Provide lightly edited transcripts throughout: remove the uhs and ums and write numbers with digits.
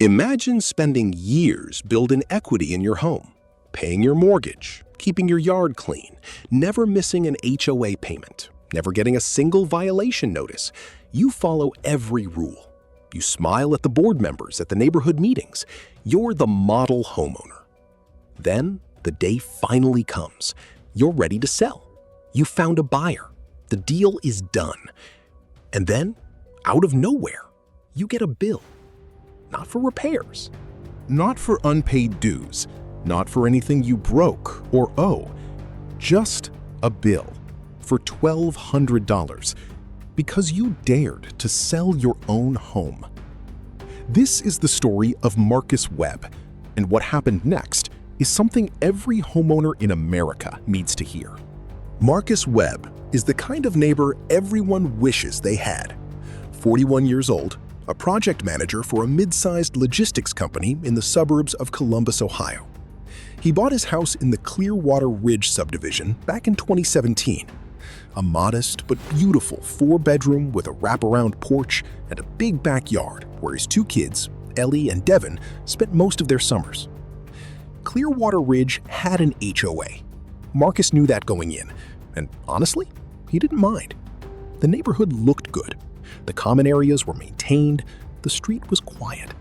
Imagine spending years building equity in your home, paying your mortgage, keeping your yard clean, never missing an HOA payment, never getting a single violation notice. You follow every rule. You smile at the board members at the neighborhood meetings. You're the model homeowner. Then the day finally comes. You're ready to sell. You found a buyer. The deal is done. And then, out of nowhere, you get a bill. Not for repairs, not for unpaid dues, not for anything you broke or owe, just a bill for $1,200 because you dared to sell your own home. This is the story of Marcus Webb, and what happened next is something every homeowner in America needs to hear. Marcus Webb is the kind of neighbor everyone wishes they had. 41 years old, a project manager for a mid-sized logistics company in the suburbs of Columbus, Ohio. He bought his house in the Clearwater Ridge subdivision back in 2017. A modest but beautiful 4-bedroom with a wraparound porch and a big backyard where his 2 kids, Ellie and Devin, spent most of their summers. Clearwater Ridge had an HOA. Marcus knew that going in, and honestly, he didn't mind. The neighborhood looked good. The common areas were maintained. The street was quiet.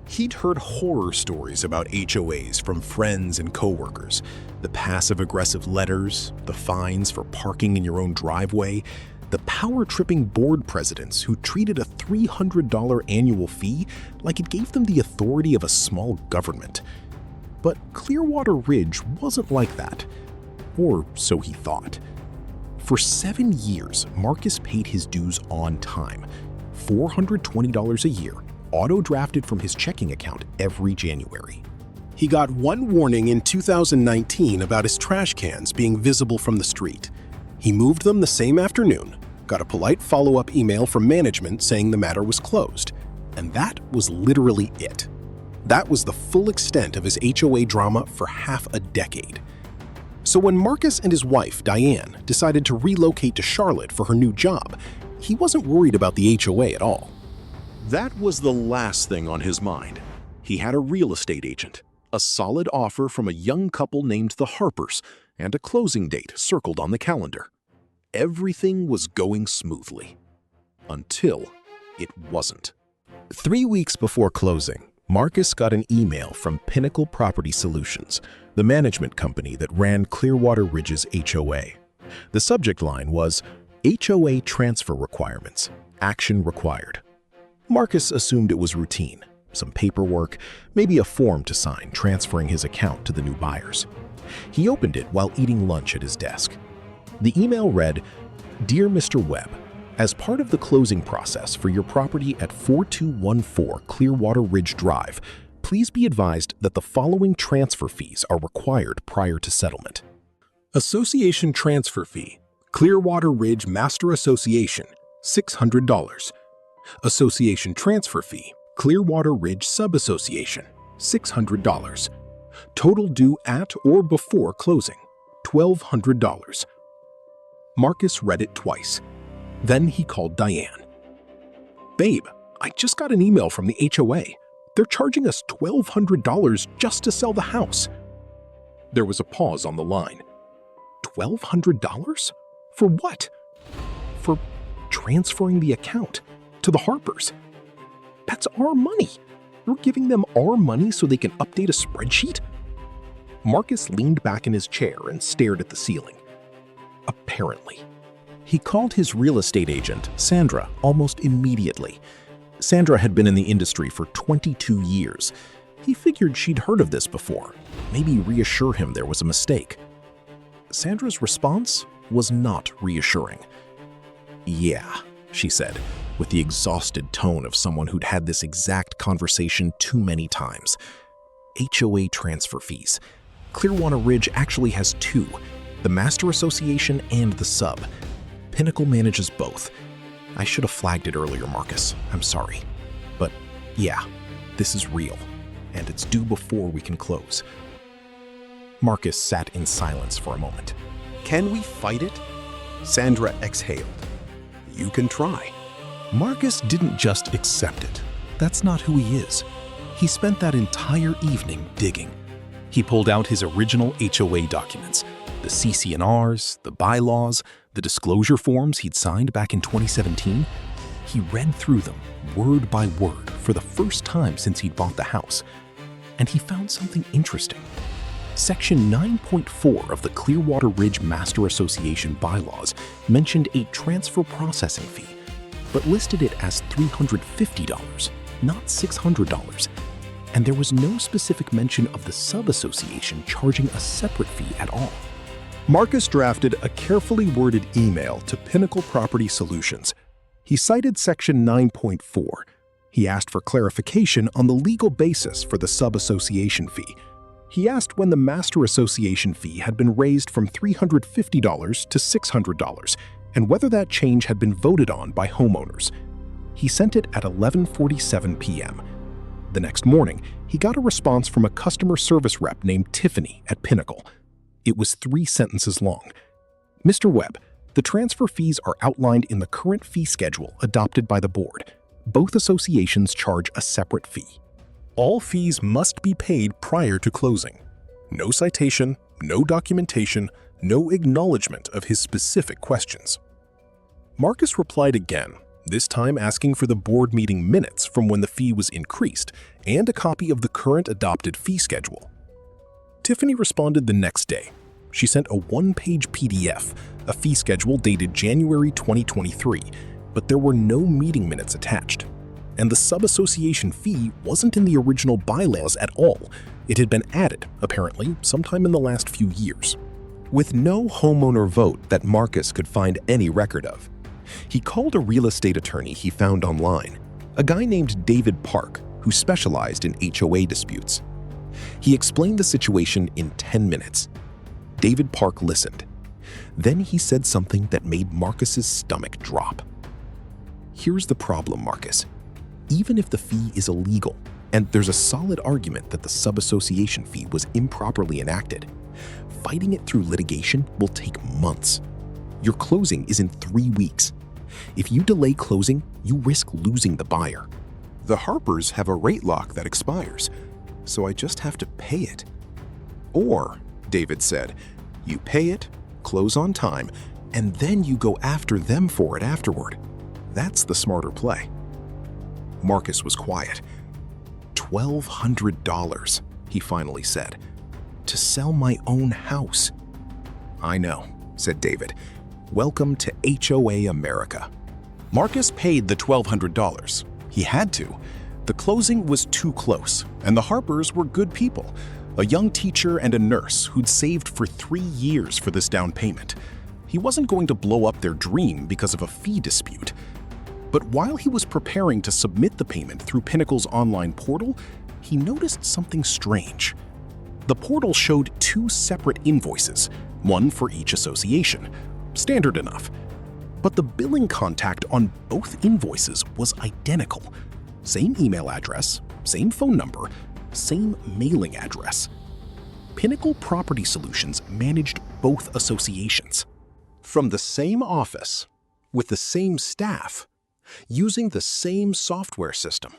He'd heard horror stories about HOAs from friends and coworkers. The passive-aggressive letters, the fines for parking in your own driveway, the power-tripping board presidents who treated a $300 annual fee like it gave them the authority of a small government. But Clearwater Ridge wasn't like that. Or so he thought. For 7 years, Marcus paid his dues on time, $420 a year, auto-drafted from his checking account every January. He got one warning in 2019 about his trash cans being visible from the street. He moved them the same afternoon, got a polite follow-up email from management saying the matter was closed, and that was literally it. That was the full extent of his HOA drama for half a decade. So when Marcus and his wife, Diane, decided to relocate to Charlotte for her new job, he wasn't worried about the HOA at all. That was the last thing on his mind. He had a real estate agent, a solid offer from a young couple named the Harpers, and a closing date circled on the calendar. Everything was going smoothly. Until it wasn't. 3 weeks before closing, Marcus got an email from Pinnacle Property Solutions, the management company that ran Clearwater Ridge's HOA. The subject line was, HOA transfer requirements, action required. Marcus assumed it was routine, some paperwork, maybe a form to sign transferring his account to the new buyers. He opened it while eating lunch at his desk. The email read, Dear Mr. Webb, as part of the closing process for your property at 4214 Clearwater Ridge Drive, please be advised that the following transfer fees are required prior to settlement. Association transfer fee, Clearwater Ridge Master Association, $600. Association transfer fee, Clearwater Ridge Sub-Association, $600. Total due at or before closing, $1,200. Marcus read it twice. Then he called Diane. Babe, I just got an email from the HOA. They're charging us $1,200 just to sell the house. There was a pause on the line. $1,200? For what? For transferring the account to the Harpers. That's our money. You're giving them our money so they can update a spreadsheet? Marcus leaned back in his chair and stared at the ceiling. Apparently. He called his real estate agent, Sandra, almost immediately. Sandra had been in the industry for 22 years. He figured she'd heard of this before, maybe reassure him there was a mistake. Sandra's response was not reassuring. Yeah, she said, with the exhausted tone of someone who'd had this exact conversation too many times. HOA transfer fees. Clearwater Ridge actually has 2, the Master Association and the Sub. Pinnacle manages both. I should have flagged it earlier, Marcus. I'm sorry. But yeah, this is real, and it's due before we can close. Marcus sat in silence for a moment. Can we fight it? Sandra exhaled. You can try. Marcus didn't just accept it. That's not who he is. He spent that entire evening digging. He pulled out his original HOA documents, the CC&Rs, the bylaws, the disclosure forms he'd signed back in 2017. He read through them, word by word, for the first time since he'd bought the house. And he found something interesting. Section 9.4 of the Clearwater Ridge Master Association bylaws mentioned a transfer processing fee, but listed it as $350, not $600. And there was no specific mention of the sub-association charging a separate fee at all. Marcus drafted a carefully worded email to Pinnacle Property Solutions. He cited Section 9.4. He asked for clarification on the legal basis for the sub-association fee. He asked when the Master Association fee had been raised from $350 to $600, and whether that change had been voted on by homeowners. He sent it at 11:47 p.m. The next morning, he got a response from a customer service rep named Tiffany at Pinnacle. It was 3 sentences long. Mr. Webb, the transfer fees are outlined in the current fee schedule adopted by the board. Both associations charge a separate fee. All fees must be paid prior to closing. No citation, no documentation, no acknowledgement of his specific questions. Marcus replied again, this time asking for the board meeting minutes from when the fee was increased and a copy of the current adopted fee schedule. Tiffany responded the next day. She sent a 1-page PDF, a fee schedule dated January 2023, but there were no meeting minutes attached. And the sub-association fee wasn't in the original bylaws at all. It had been added, apparently, sometime in the last few years. With no homeowner vote that Marcus could find any record of, he called a real estate attorney he found online, a guy named David Park, who specialized in HOA disputes. He explained the situation in 10 minutes. David Park listened. Then he said something that made Marcus's stomach drop. Here's the problem, Marcus. Even if the fee is illegal, and there's a solid argument that the sub-association fee was improperly enacted, fighting it through litigation will take months. Your closing is in 3 weeks. If you delay closing, you risk losing the buyer. The Harpers have a rate lock that expires, so I just have to pay it. Or, David said, you pay it, close on time, and then you go after them for it afterward. That's the smarter play. Marcus was quiet. $1,200, he finally said, to sell my own house. I know, said David. Welcome to HOA America. Marcus paid the $1,200. He had to. The closing was too close, and the Harpers were good people, a young teacher and a nurse who'd saved for 3 years for this down payment. He wasn't going to blow up their dream because of a fee dispute. But while he was preparing to submit the payment through Pinnacle's online portal, he noticed something strange. The portal showed 2 separate invoices, one for each association. Standard enough. But the billing contact on both invoices was identical. Same email address, same phone number, same mailing address. Pinnacle Property Solutions managed both associations. From the same office, with the same staff, using the same software system.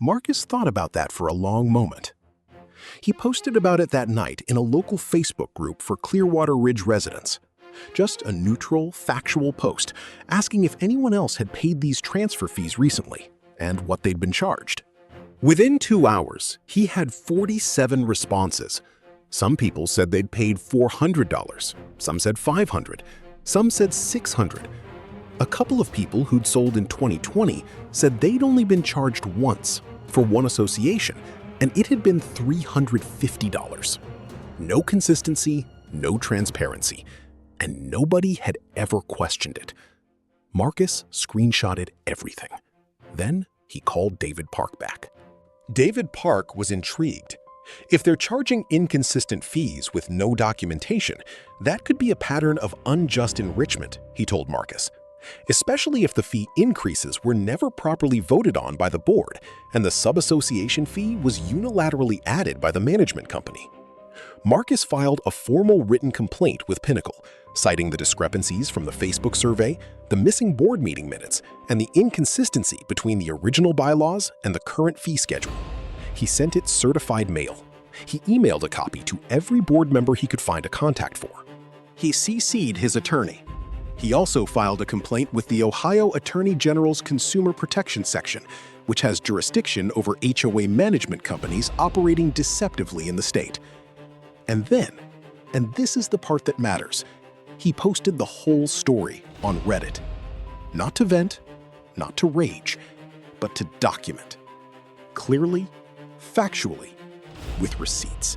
Marcus thought about that for a long moment. He posted about it that night in a local Facebook group for Clearwater Ridge residents. Just a neutral, factual post asking if anyone else had paid these transfer fees recently and what they'd been charged. Within 2 hours, he had 47 responses. Some people said they'd paid $400, some said $500, some said $600. A couple of people who'd sold in 2020 said they'd only been charged once for one association, and it had been $350. No consistency, no transparency, and nobody had ever questioned it. Marcus screenshotted everything. Then he called David Park back. David Park was intrigued. If they're charging inconsistent fees with no documentation, that could be a pattern of unjust enrichment, he told Marcus. Especially if the fee increases were never properly voted on by the board and the sub-association fee was unilaterally added by the management company. Marcus filed a formal written complaint with Pinnacle, citing the discrepancies from the Facebook survey, the missing board meeting minutes, and the inconsistency between the original bylaws and the current fee schedule. He sent it certified mail. He emailed a copy to every board member he could find a contact for. He CC'd his attorney. He also filed a complaint with the Ohio Attorney General's Consumer Protection Section, which has jurisdiction over HOA management companies operating deceptively in the state. And then, and this is the part that matters, he posted the whole story on Reddit. Not to vent, not to rage, but to document. Clearly, factually, with receipts.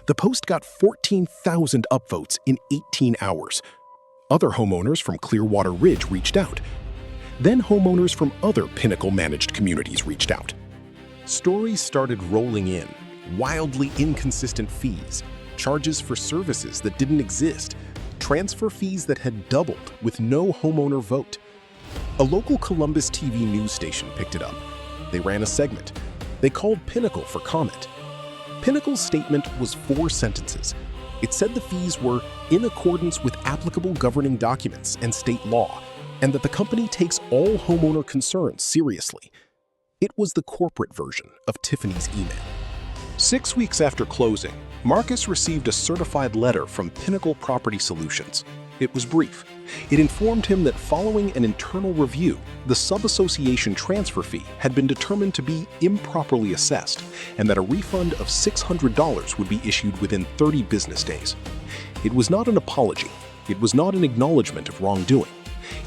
The post got 14,000 upvotes in 18 hours. Other homeowners from Clearwater Ridge reached out. Then homeowners from other Pinnacle-managed communities reached out. Stories started rolling in, wildly inconsistent fees, charges for services that didn't exist, transfer fees that had doubled with no homeowner vote. A local Columbus TV news station picked it up. They ran a segment. They called Pinnacle for comment. Pinnacle's statement was 4 sentences. It said the fees were in accordance with applicable governing documents and state law, and that the company takes all homeowner concerns seriously. It was the corporate version of Tiffany's email. 6 weeks after closing, Marcus received a certified letter from Pinnacle Property Solutions. It was brief. It informed him that following an internal review, the sub-association transfer fee had been determined to be improperly assessed, and that a refund of $600 would be issued within 30 business days. It was not an apology. It was not an acknowledgement of wrongdoing.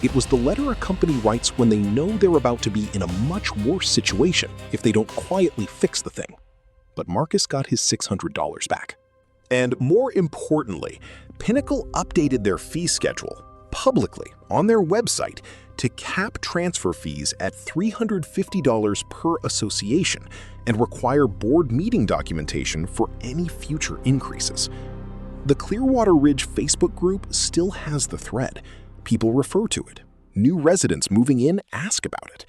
It was the letter a company writes when they know they're about to be in a much worse situation if they don't quietly fix the thing. But Marcus got his $600 back. And more importantly, Pinnacle updated their fee schedule publicly on their website to cap transfer fees at $350 per association and require board meeting documentation for any future increases. The Clearwater Ridge Facebook group still has the thread. People refer to it. New residents moving in ask about it.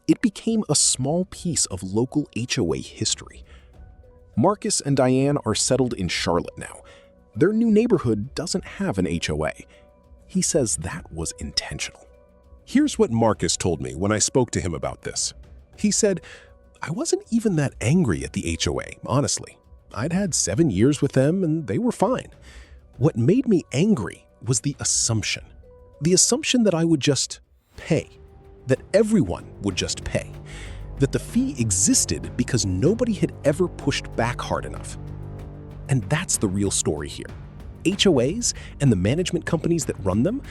It became a small piece of local HOA history. Marcus and Diane are settled in Charlotte now. Their new neighborhood doesn't have an HOA. He says that was intentional. Here's what Marcus told me when I spoke to him about this. He said, "I wasn't even that angry at the HOA, honestly. I'd had 7 years with them and they were fine. What made me angry was the assumption. The assumption that I would just pay, that everyone would just pay, that the fee existed because nobody had ever pushed back hard enough." And that's the real story here. HOAs and the management companies that run them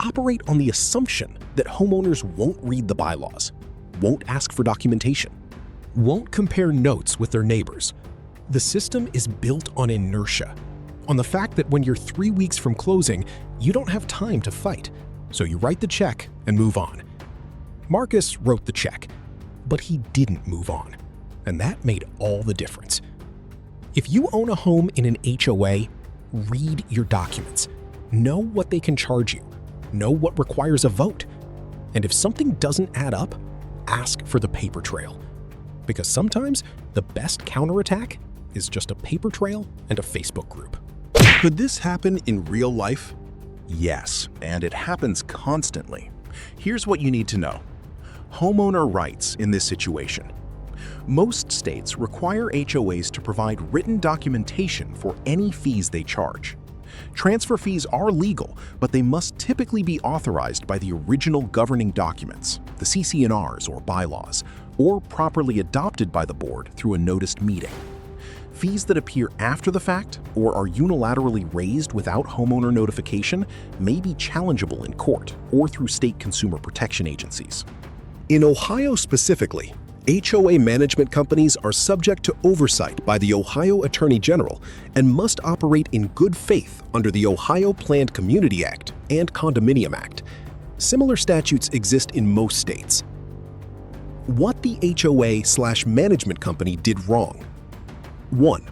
operate on the assumption that homeowners won't read the bylaws, won't ask for documentation, won't compare notes with their neighbors. The system is built on inertia, on the fact that when you're 3 weeks from closing, you don't have time to fight, so you write the check and move on. Marcus wrote the check, but he didn't move on, and that made all the difference. If you own a home in an HOA, read your documents. Know what they can charge you. Know what requires a vote. And if something doesn't add up, ask for the paper trail. Because sometimes the best counterattack is just a paper trail and a Facebook group. Could this happen in real life? Yes, and it happens constantly. Here's what you need to know. Homeowner rights in this situation. Most states require HOAs to provide written documentation for any fees they charge. Transfer fees are legal, but they must typically be authorized by the original governing documents, the CC&Rs or bylaws, or properly adopted by the board through a noticed meeting. Fees that appear after the fact or are unilaterally raised without homeowner notification may be challengeable in court or through state consumer protection agencies. In Ohio specifically, HOA management companies are subject to oversight by the Ohio Attorney General and must operate in good faith under the Ohio Planned Community Act and Condominium Act. Similar statutes exist in most states. What the HOA/management company did wrong. 1.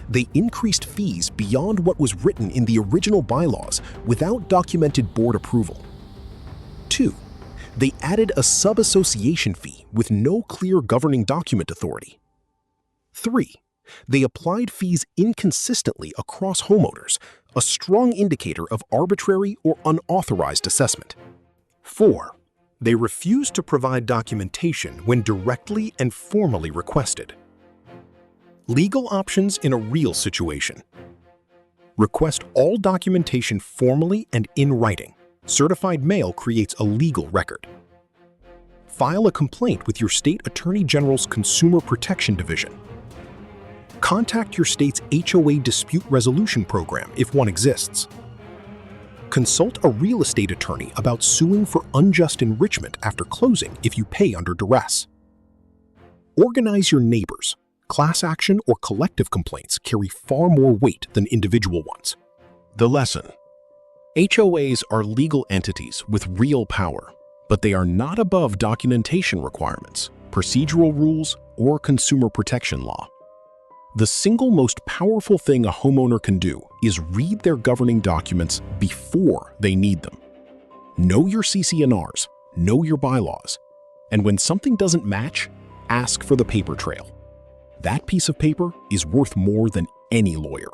They increased fees beyond what was written in the original bylaws without documented board approval. 2. They added a sub-association fee with no clear governing document authority. 3. They applied fees inconsistently across homeowners, a strong indicator of arbitrary or unauthorized assessment. 4. They refused to provide documentation when directly and formally requested. Legal options in a real situation. Request all documentation formally and in writing. Certified mail creates a legal record. File a complaint with your state attorney general's Consumer Protection Division. Contact your state's HOA dispute resolution program if one exists. Consult a real estate attorney about suing for unjust enrichment after closing if you pay under duress. Organize your neighbors. Class action or collective complaints carry far more weight than individual ones. The lesson: HOAs are legal entities with real power, but they are not above documentation requirements, procedural rules, or consumer protection law. The single most powerful thing a homeowner can do is read their governing documents before they need them. Know your CC&Rs, know your bylaws, and when something doesn't match, ask for the paper trail. That piece of paper is worth more than any lawyer.